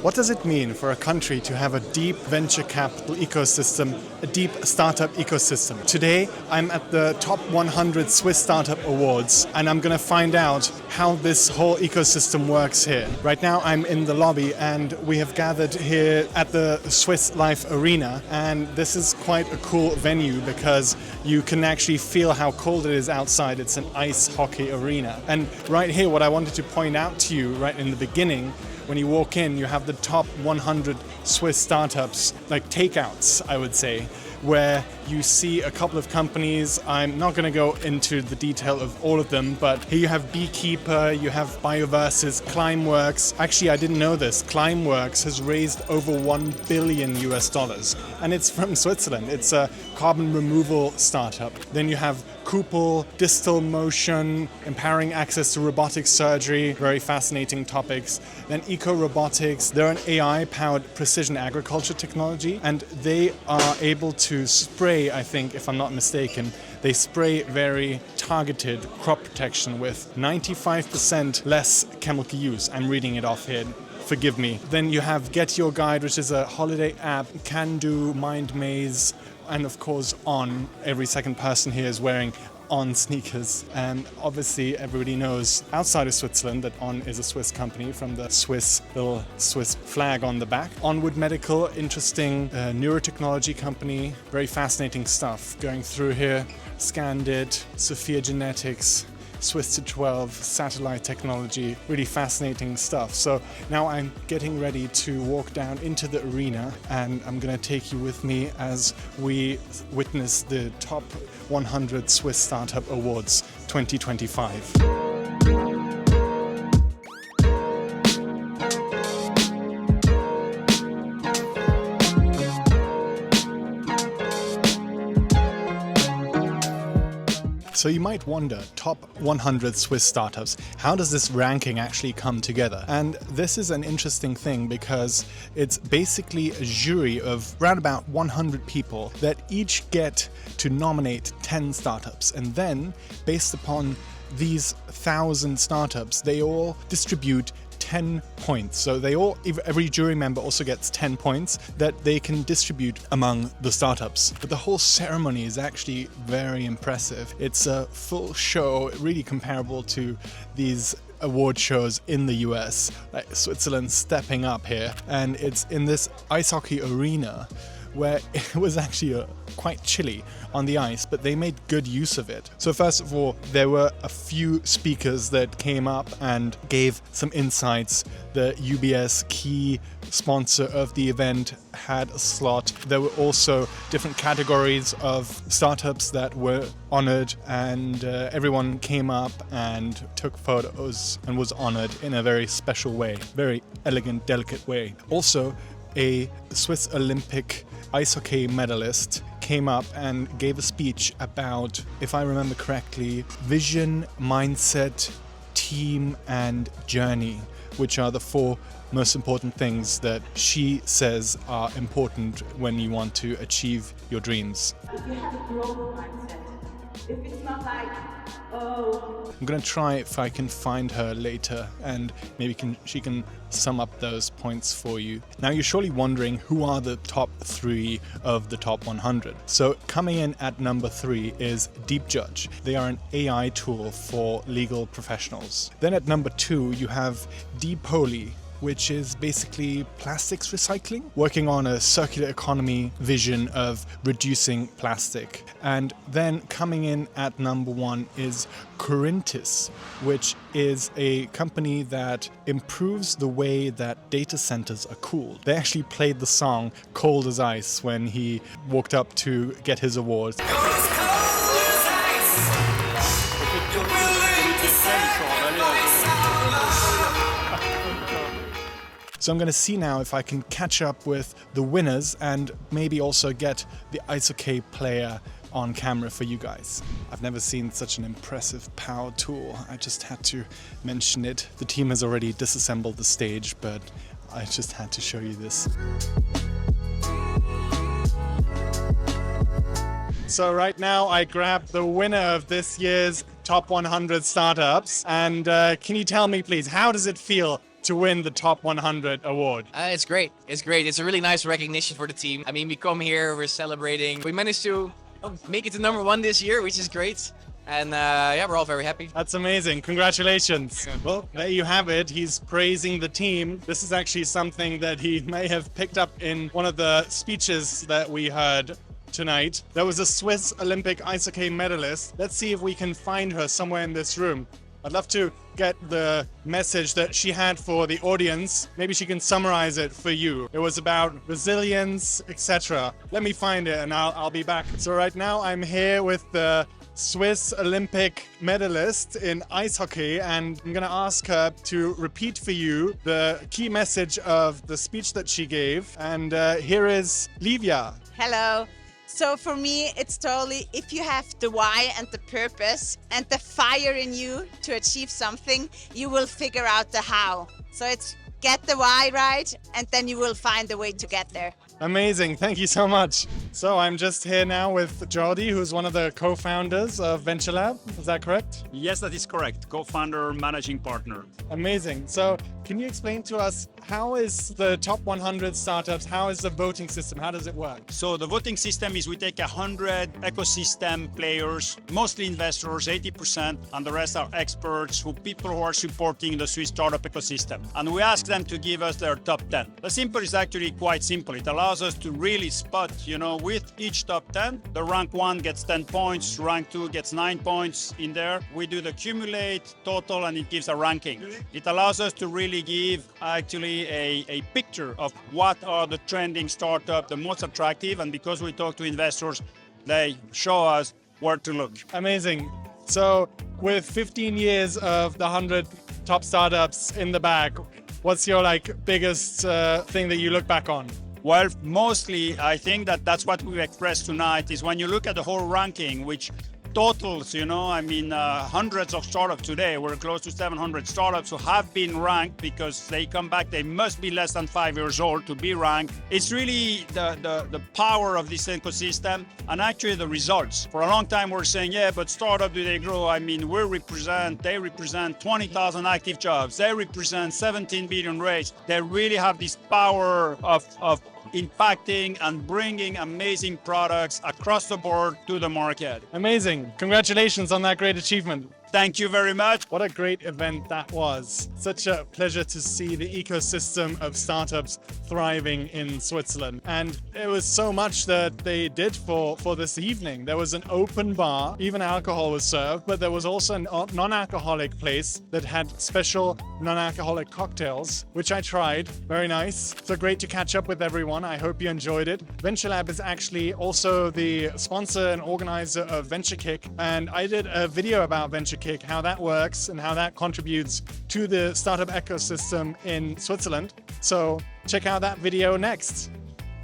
What does it mean for a country to have a deep venture capital ecosystem, a deep startup ecosystem? Today, I'm at the Top 100 Swiss Startup Awards, and I'm going to find out how this whole ecosystem works here. Right now, I'm in the lobby, and we have gathered here at the Swiss Life Arena, and this is quite a cool venue because you can actually feel how cold it is outside. It's an ice hockey arena. And right here, what I wanted to point out to you right in the beginning, when you walk in, you have the top 100 Swiss startups, like takeouts, I would say, where you see a couple of companies. I'm not going to go into the detail of all of them, but here you have Beekeeper, you have Bioversus, Climeworks. Actually, I didn't know this. Climeworks has raised over $1 billion US, and it's from Switzerland. It's a carbon removal startup. Then you have Kupel, Distal Motion, empowering access to robotic surgery, very fascinating topics. Then Ecorobotix, they're an AI-powered precision agriculture technology, and they are able to spray, I think, if I'm not mistaken, they spray very targeted crop protection with 95% less chemical use. I'm reading it off here. Forgive me. Then you have Get Your Guide, which is a holiday app, Can Do, Mind Maze, and of course On. Every second person here is wearing On sneakers. And obviously everybody knows outside of Switzerland that On is a Swiss company from the little Swiss flag on the back. Onward Medical, interesting neurotechnology company, very fascinating stuff going through here. Scandid, Sophia Genetics, Swiss to 12, satellite technology, really fascinating stuff. So now I'm getting ready to walk down into the arena, and I'm going to take you with me as we witness the Top 100 Swiss Startup Awards 2025. So you might wonder, top 100 Swiss startups, how does this ranking actually come together? And this is an interesting thing because it's basically a jury of around about 100 people that each get to nominate 10 startups. And then, based upon these 1,000 startups, they all distribute 10 points. So every jury member also gets 10 points that they can distribute among the startups. But the whole ceremony is actually very impressive. It's a full show, really comparable to these award shows in the US, like Switzerland stepping up here. And it's in this ice hockey arena where it was actually quite chilly on the ice, but they made good use of it. So first of all, there were a few speakers that came up and gave some insights. The UBS key sponsor of the event had a slot. There were also different categories of startups that were honored, and everyone came up and took photos and was honored in a very special way, very elegant, delicate way. Also, a Swiss Olympic ice hockey medalist came up and gave a speech about, if I remember correctly, vision, mindset, team, and journey, which are the 4 most important things that she says are important when you want to achieve your dreams. If you have a growth mindset, if it's not like, oh. I'm going to try if I can find her later, and maybe she can sum up those points for you. Now you're surely wondering, who are the top 3 of the top 100? So coming in at number 3 is Deep Judge. They are an AI tool for legal professionals. Then at number 2 you have Deep Holy, which is basically plastics recycling, working on a circular economy vision of reducing plastic. And then coming in at number 1 is Corintis, which is a company that improves the way that data centers are cooled. They actually played the song Cold as Ice when he walked up to get his award. So I'm going to see now if I can catch up with the winners and maybe also get the ice hockey player on camera for you guys. I've never seen such an impressive power tool. I just had to mention it. The team has already disassembled the stage, but I just had to show you this. So right now I grabbed the winner of this year's Top 100 Startups. And can you tell me, please, how does it feel to win the Top 100 award? It's great. It's great. It's a really nice recognition for the team. I mean, we come here, we're celebrating. We managed to make it to #1 this year, which is great. And yeah, we're all very happy. That's amazing. Congratulations. Well, there you have it. He's praising the team. This is actually something that he may have picked up in one of the speeches that we heard tonight. There was a Swiss Olympic ice hockey medalist. Let's see if we can find her somewhere in this room. I'd love to get the message that she had for the audience. Maybe she can summarize it for you. It was about resilience, etc. Let me find it and I'll be back. So right now I'm here with the Swiss Olympic medalist in ice hockey, and I'm gonna ask her to repeat for you the key message of the speech that she gave. And here is Livia. Hello. So for me, it's totally, if you have the why and the purpose and the fire in you to achieve something, you will figure out the how. So it's get the why right, and then you will find the way to get there. Amazing, thank you so much. So I'm just here now with Jordi, who's one of the co-founders of Venturelab. Is that correct? Yes, that is correct. Co-founder, managing partner. Amazing. So can you explain to us, how is the top 100 startups, how is the voting system, how does it work? So the voting system is we take 100 ecosystem players, mostly investors, 80%, and the rest are experts, people who are supporting the Swiss startup ecosystem. And we ask them to give us their top 10. The simple is actually quite simple. It allows us to really spot, with each top 10, the rank 1 gets 10 points, rank 2 gets 9 points in there. We do the cumulate total and it gives a ranking. It allows us to really give actually a picture of what are the trending startups, the most attractive, and because we talk to investors, they show us where to look. Amazing. So with 15 years of the 100 top startups in the bag, what's your biggest thing that you look back on? Well, mostly I think that's what we expressed tonight is when you look at the whole ranking, which totals, hundreds of startups today. We're close to 700 startups who have been ranked because they come back. They must be less than 5 years old to be ranked. It's really the power of this ecosystem and actually the results. For a long time, we're saying, yeah, but startup, do they grow? They represent 20,000 active jobs. They represent 17 billion raised. They really have this power of impacting and bringing amazing products across the board to the market. Amazing. Congratulations on that great achievement. Thank you very much. What a great event that was. Such a pleasure to see the ecosystem of startups thriving in Switzerland. And it was so much that they did for this evening. There was an open bar, even alcohol was served, but there was also a non-alcoholic place that had special non-alcoholic cocktails, which I tried. Very nice. So great to catch up with everyone. I hope you enjoyed it. Venturelab is actually also the sponsor and organizer of VentureKick, and I did a video about VentureKick, how that works and how that contributes to the startup ecosystem in Switzerland. So check out that video next.